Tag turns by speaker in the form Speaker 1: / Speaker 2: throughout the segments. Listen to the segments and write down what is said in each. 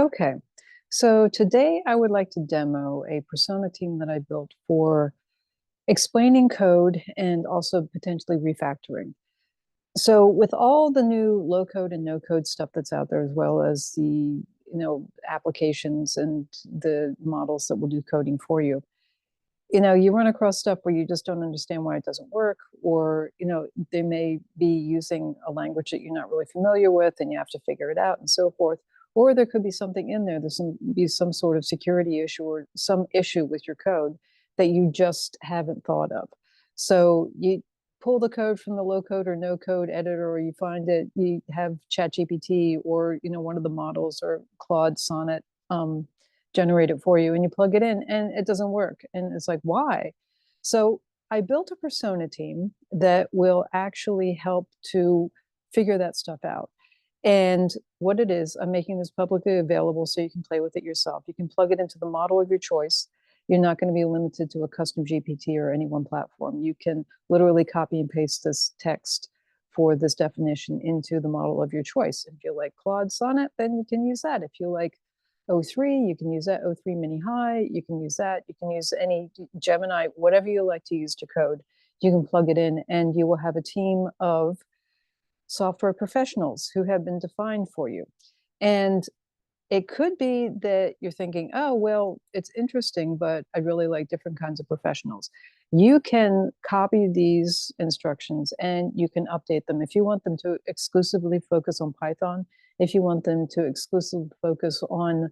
Speaker 1: Okay, so today I would like to demo a persona team that I built for explaining code and also potentially refactoring. So with all the new low code and no code stuff that's out there, as well as the applications and the models that will do coding for you, you run across stuff where you just don't understand why it doesn't work, or they may be using a language that you're not really familiar with and you have to figure it out and so forth. Or there could be something in there, be some sort of security issue or some issue with your code that you just haven't thought of. So you pull the code from the low code or no code editor, or you find it, you have ChatGPT or one of the models or Claude Sonnet generate it for you, and you plug it in and it doesn't work. And it's like, why? So I built a persona team that will actually help to figure that stuff out. And what it is, I'm making this publicly available so you can play with it yourself. You can plug it into the model of your choice. You're not going to be limited to a custom GPT or any one platform. You can literally copy and paste this text for this definition into the model of your choice. If you like Claude Sonnet, then you can use that. If you like O3, you can use that. O3 Mini High, you can use that. You can use any Gemini, whatever you like to use to code. You can plug it in and you will have a team of software professionals who have been defined for you. And it could be that you're thinking, oh, well, it's interesting, but I really like different kinds of professionals. You can copy these instructions and you can update them. If you want them to exclusively focus on Python, if you want them to exclusively focus on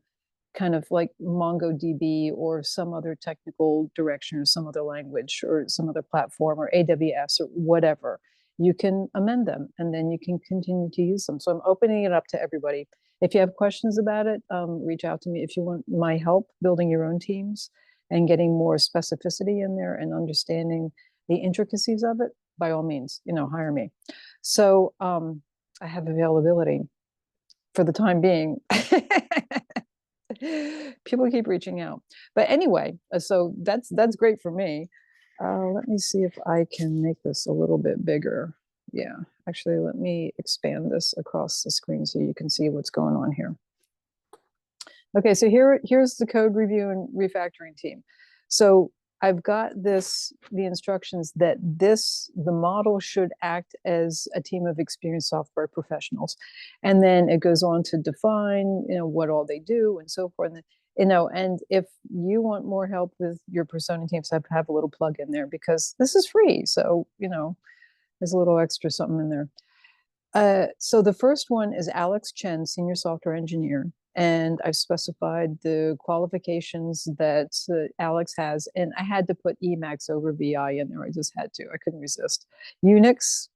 Speaker 1: kind of like MongoDB or some other technical direction or some other language or some other platform or AWS or whatever, you can amend them and then you can continue to use them. So I'm opening it up to everybody. If you have questions about it, reach out to me. If you want my help building your own teams and getting more specificity in there and understanding the intricacies of it, by all means, hire me. So I have availability for the time being. People keep reaching out. But anyway, so that's great for me. Let me see if I can make this a little bit bigger. Yeah, actually, let me expand this across the screen so you can see what's going on here. Okay, so here's the code review and refactoring team. So I've got the instructions that the model should act as a team of experienced software professionals. And then it goes on to define, what all they do and so forth. And if you want more help with your persona teams, I have a little plug in there because this is free. So, there's a little extra something in there. So the first one is Alex Chen, Senior Software Engineer. And I've specified the qualifications that Alex has. And I had to put Emacs over VI in there. I just had to. I couldn't resist. Unix,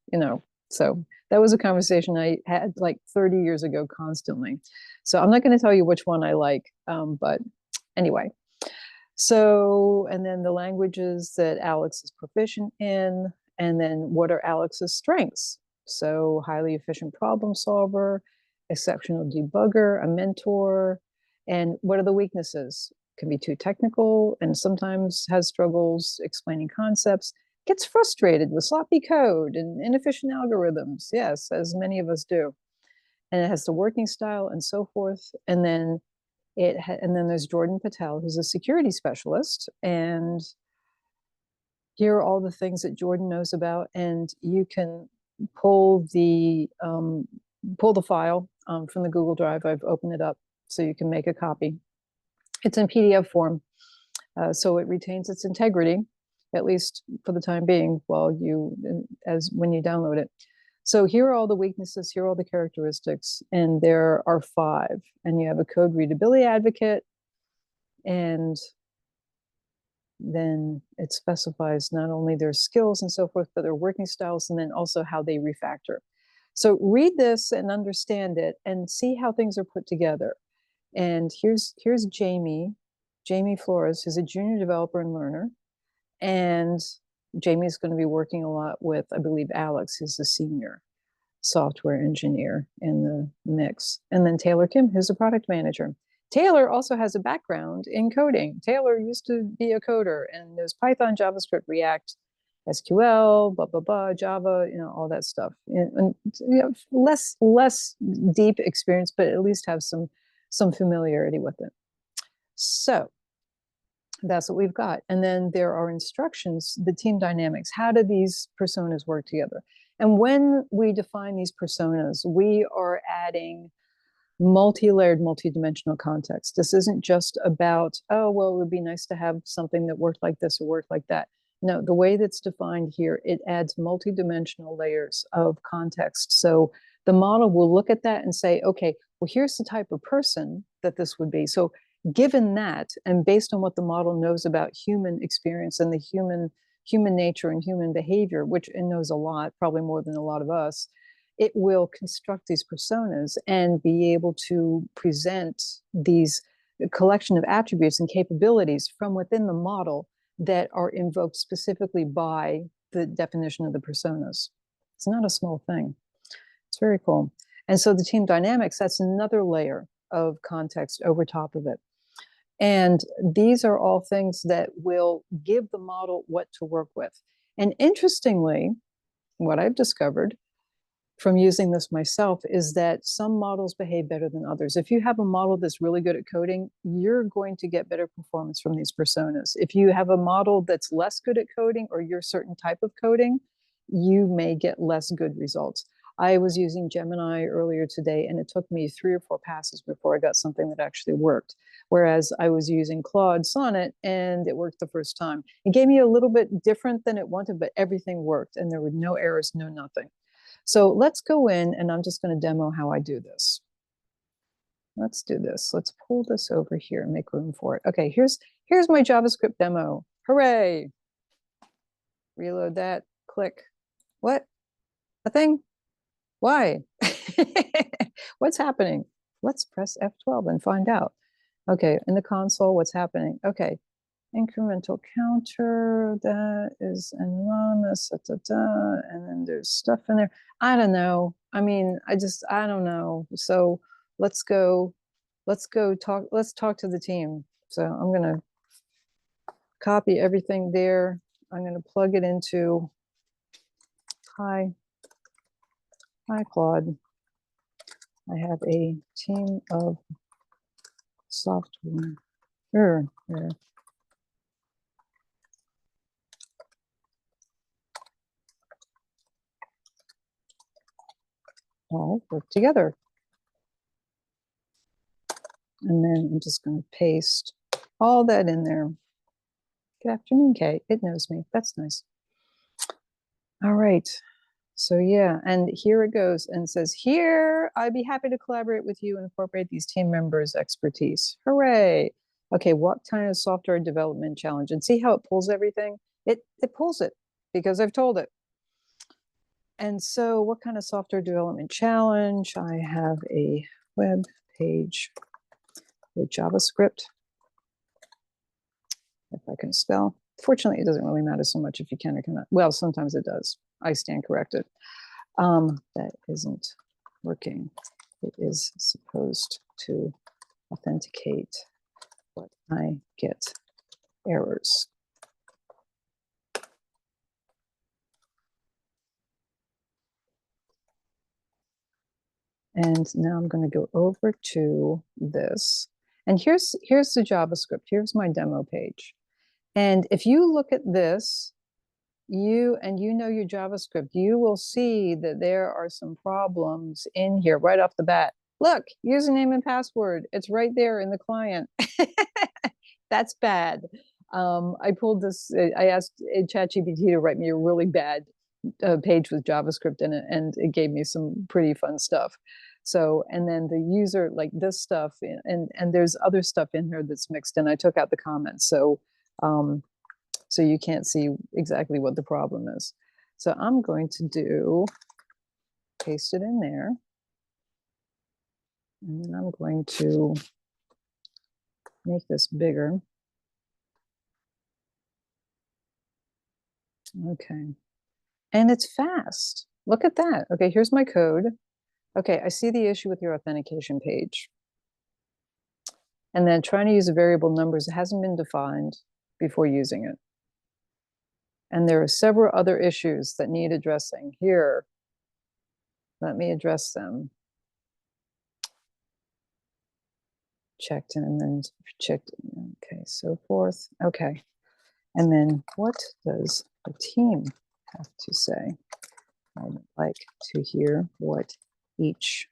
Speaker 1: so that was a conversation I had like 30 years ago constantly. So I'm not going to tell you which one I like, but anyway. So, and then the languages that Alex is proficient in, and then what are Alex's strengths? So highly efficient problem solver, exceptional debugger, a mentor, and what are the weaknesses? Can be too technical and sometimes has struggles explaining concepts, gets frustrated with sloppy code and inefficient algorithms. Yes, as many of us do. And it has the working style and so forth. And then there's Jordan Patel, who's a security specialist. And here are all the things that Jordan knows about. And you can pull the file from the Google Drive. I've opened it up so you can make a copy. It's in PDF form, so it retains its integrity, at least for the time being, when you download it. So here are all the weaknesses, here are all the characteristics, and there are 5. And you have a code readability advocate, and then it specifies not only their skills and so forth, but their working styles, and then also how they refactor. So read this and understand it and see how things are put together. And here's Jamie Flores, who's a junior developer and learner. And Jamie's going to be working a lot with, I believe, Alex, who's the senior software engineer in the mix. And then Taylor Kim, who's a product manager. Taylor also has a background in coding. Taylor used to be a coder and knows Python, JavaScript, React, SQL, blah, blah, blah, Java, all that stuff. And less deep experience, but at least have some some familiarity with it. So that's what we've got. And then there are instructions, the team dynamics. How do these personas work together? And when we define these personas, we are adding multi-layered, multi-dimensional context. This isn't just about, oh, well, it would be nice to have something that worked like this or worked like that. No, the way that's defined here, it adds multi-dimensional layers of context. So the model will look at that and say, okay, well, here's the type of person that this would be. So given that, and based on what the model knows about human experience and the human nature and human behavior, which it knows a lot, probably more than a lot of us, it will construct these personas and be able to present these collection of attributes and capabilities from within the model that are invoked specifically by the definition of the personas. It's not a small thing. It's very cool. And so the team dynamics, that's another layer of context over top of it. And these are all things that will give the model what to work with. And interestingly, what I've discovered from using this myself is that some models behave better than others. If you have a model that's really good at coding, you're going to get better performance from these personas. If you have a model that's less good at coding or your certain type of coding, you may get less good results. I was using Gemini earlier today, and it took me 3 or 4 passes before I got something that actually worked. Whereas I was using Claude Sonnet, and it worked the first time. It gave me a little bit different than it wanted, but everything worked, and there were no errors, no nothing. So let's go in, and I'm just going to demo how I do this. Let's do this. Let's pull this over here and make room for it. Okay, here's my JavaScript demo. Hooray! Reload that. Click. What? A thing? Why? What's happening? Let's press F12 and find out. Okay, in the console, what's happening? Okay, incremental counter, that is anonymous, and then there's stuff in there. I don't know. I mean, I don't know. So let's talk to the team. So I'm gonna copy everything there. I'm gonna plug it into, hi Claude. I have a team of software. Here. All work together. And then I'm just going to paste all that in there. Good afternoon, Kate. It knows me. That's nice. All right. So yeah, and here it goes and says, here, I'd be happy to collaborate with you and incorporate these team members' expertise. Hooray. Okay, what kind of software development challenge? And see how it pulls everything? It pulls it because I've told it. And so what kind of software development challenge? I have a web page with JavaScript, if I can spell. Fortunately, it doesn't really matter so much if you can or cannot. Well, sometimes it does. I stand corrected. That isn't working. It is supposed to authenticate, but I get errors. And now I'm going to go over to this. And here's the JavaScript. Here's my demo page. And if you look at this, you know your JavaScript, you will see that there are some problems in here right off the bat. Look, username and password. It's right there in the client. That's bad. I pulled this, I asked ChatGPT to write me a really bad page with JavaScript in it, and it gave me some pretty fun stuff. So, and then the user, like this stuff, and there's other stuff in here that's mixed in. I took out the comments. So, so you can't see exactly what the problem is. So I'm going to paste it in there. And then I'm going to make this bigger. Okay. And it's fast. Look at that. Okay, here's my code. Okay, I see the issue with your authentication page. And then trying to use a variable numbers hasn't been defined before using it. And there are several other issues that need addressing. Here, let me address them. checked and then checked. Okay, so forth. Okay. And then what does the team have to say? I'd like to hear what each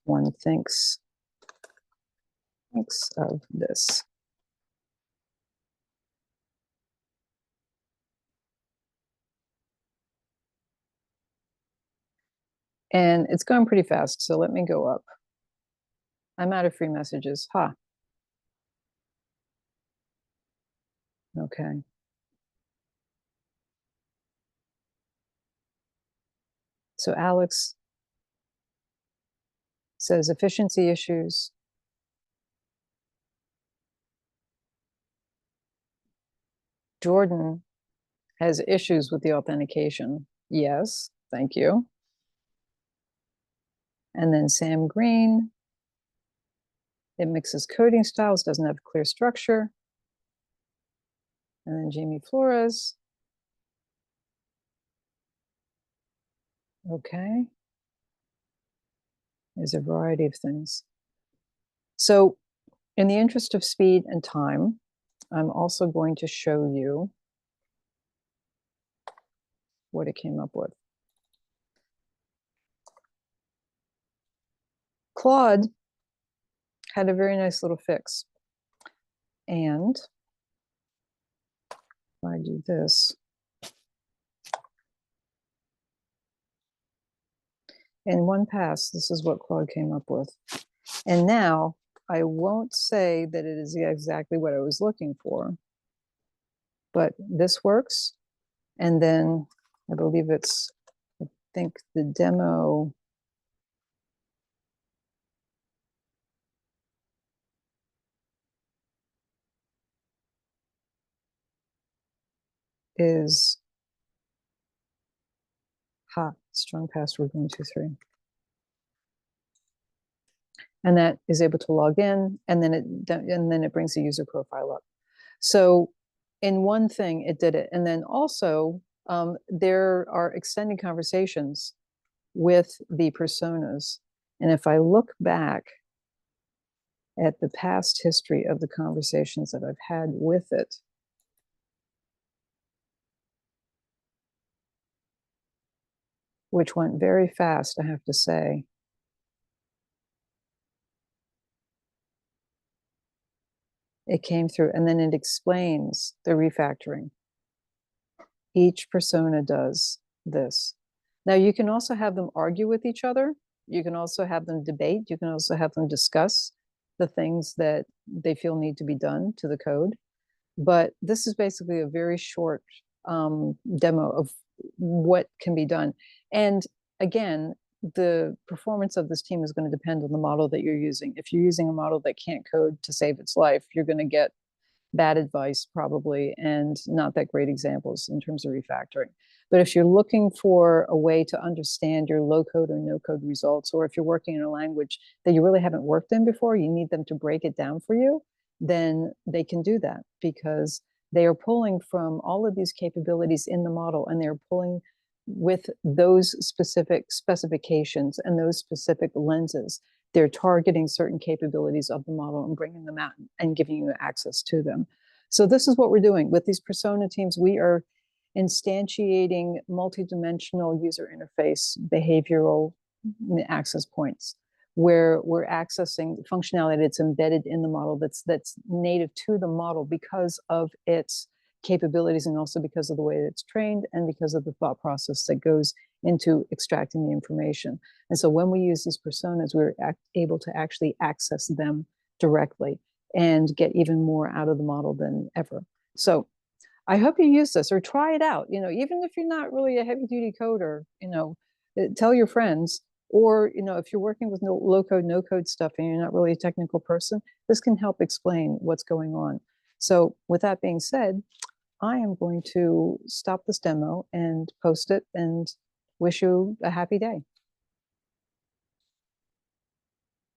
Speaker 1: one thinks of this. And it's going pretty fast, so let me go up. I'm out of free messages. Ha. Okay. So Alex says efficiency issues. Jordan has issues with the authentication. Yes, thank you. And then Sam Green, it mixes coding styles, doesn't have clear structure. And then Jamie Flores. Okay. There's a variety of things. So in the interest of speed and time, I'm also going to show you what it came up with. Claude had a very nice little fix. And if I do this, in one pass, this is what Claude came up with. And now I won't say that it is exactly what I was looking for, but this works. And then I believe it's, I think the demo is strong password 123. And that is able to log in, and then it brings the user profile up. So in one thing, it did it. And then also there are extended conversations with the personas. And if I look back at the past history of the conversations that I've had with it, which went very fast, I have to say. It came through, and then it explains the refactoring. Each persona does this. Now, you can also have them argue with each other. You can also have them debate. You can also have them discuss the things that they feel need to be done to the code. But this is basically a very short demo of what can be done. And again, the performance of this team is going to depend on the model that you're using. If you're using a model that can't code to save its life, you're going to get bad advice probably, and not that great examples in terms of refactoring. But if you're looking for a way to understand your low code or no code results, or if you're working in a language that you really haven't worked in before, you need them to break it down for you, then they can do that, because they are pulling from all of these capabilities in the model, and they're pulling with those specific specifications and those specific lenses. They're targeting certain capabilities of the model and bringing them out and giving you access to them. So this is what we're doing with these persona teams. We are instantiating multidimensional user interface behavioral access points, where we're accessing functionality that's embedded in the model, that's native to the model because of its capabilities, and also because of the way that it's trained, and because of the thought process that goes into extracting the information. And so when we use these personas, we're able to actually access them directly and get even more out of the model than ever. So I hope you use this or try it out. Even if you're not really a heavy duty coder, tell your friends. Or, if you're working with low code, no code stuff, and you're not really a technical person, this can help explain what's going on. So with that being said, I am going to stop this demo and post it and wish you a happy day.